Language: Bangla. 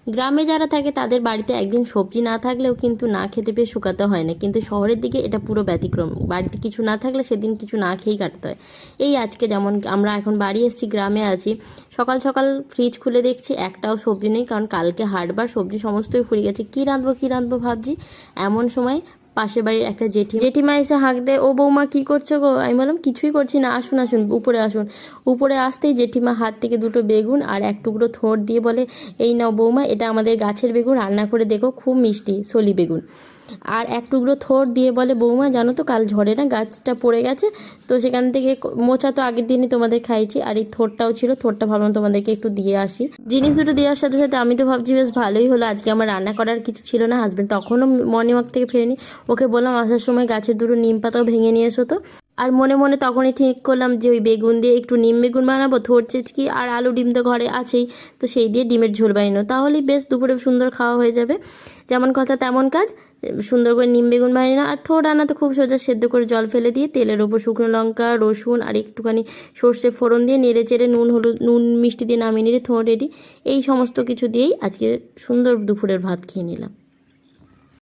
গ্রামে যারা থাকে তাদের বাড়িতে একদিন সবজি না থাকলেও কিন্তু না খেতে পেয়ে শুকাতে হয় না, কিন্তু শহরের দিকে এটা পুরো ব্যতিক্রম। বাড়িতে কিছু না থাকলে সেদিন কিছু না খেয়েই কাটতে হয়। এই আজকে যেমন আমরা এখন বাড়ি এসেছি, গ্রামে আছি, সকাল সকাল ফ্রিজ খুলে দেখছি একটাও সবজি নেই, কারণ কালকে হাটবার সবজি সমস্তই ফুরিয়ে গেছে। কী রাঁধবো ভাবছি, এমন সময় পাশের বাড়ির একটা জেঠিমা এসে হাঁক দেয়, ও বৌমা কী করছো গো? আমি বললাম কিছুই করছি না, আসুন আসুন উপরে আসুন। উপরে আসতেই জেঠিমা হাত থেকে দুটো বেগুন আর এক টুকরো থোড় দিয়ে বলে, এই নাও বৌমা, এটা আমাদের গাছের বেগুন, রান্না করে দেখো, খুব মিষ্টি সলি বেগুন। আর এক টুকরো থোড় দিয়ে বলে, বৌমা জানো তো কাল ঝড়ে না গাছটা পড়ে গেছে, তো সেখান থেকে মোচা তো আগের দিনই তোমাদের খাইছি, আর এই থোড়টাও ছিল, থোড়টা ভাবলাম তোমাদেরকে একটু দিয়ে আসি। জিনিস দুটো দেওয়ার সাথে সাথে আমি তো ভাবছি বেশ ভালোই হলো, আজকে আমার রান্না করার কিছু ছিল না। হাজব্যান্ড তখনও মর্নিং ওয়াক থেকে ফেরেনি, ওকে বললাম আসার সময় গাছের দুটো নিম পাতাও ভেঙে নিয়ে এসো তো। আর মনে মনে তখনই ঠিক করলাম যে ওই বেগুন দিয়ে একটু নিম বেগুন বানাবো, থোড় চেচকি আর আলু ডিম তো ঘরে আছেই, তো সেই দিয়ে ডিমের ঝোল বানানো, তাহলেই বেশ দুপুরে সুন্দর খাওয়া হয়ে যাবে। যেমন কথা তেমন কাজ, সুন্দর করে নিম বেগুন বানিয়ে নাও। আর থোড় রান্না তো খুব সোজা, সেদ্ধ করে জল ফেলে দিয়ে তেলের ওপর শুকনো লঙ্কা, রসুন আর একটুখানি সর্ষে ফোড়ন দিয়ে নেড়ে চেড়ে নুন মিষ্টি দিয়ে নামিয়ে নিলে থোড় রেডি। এই সমস্ত কিছু দিয়েই আজকে সুন্দর দুপুরের ভাত খেয়ে নিলাম।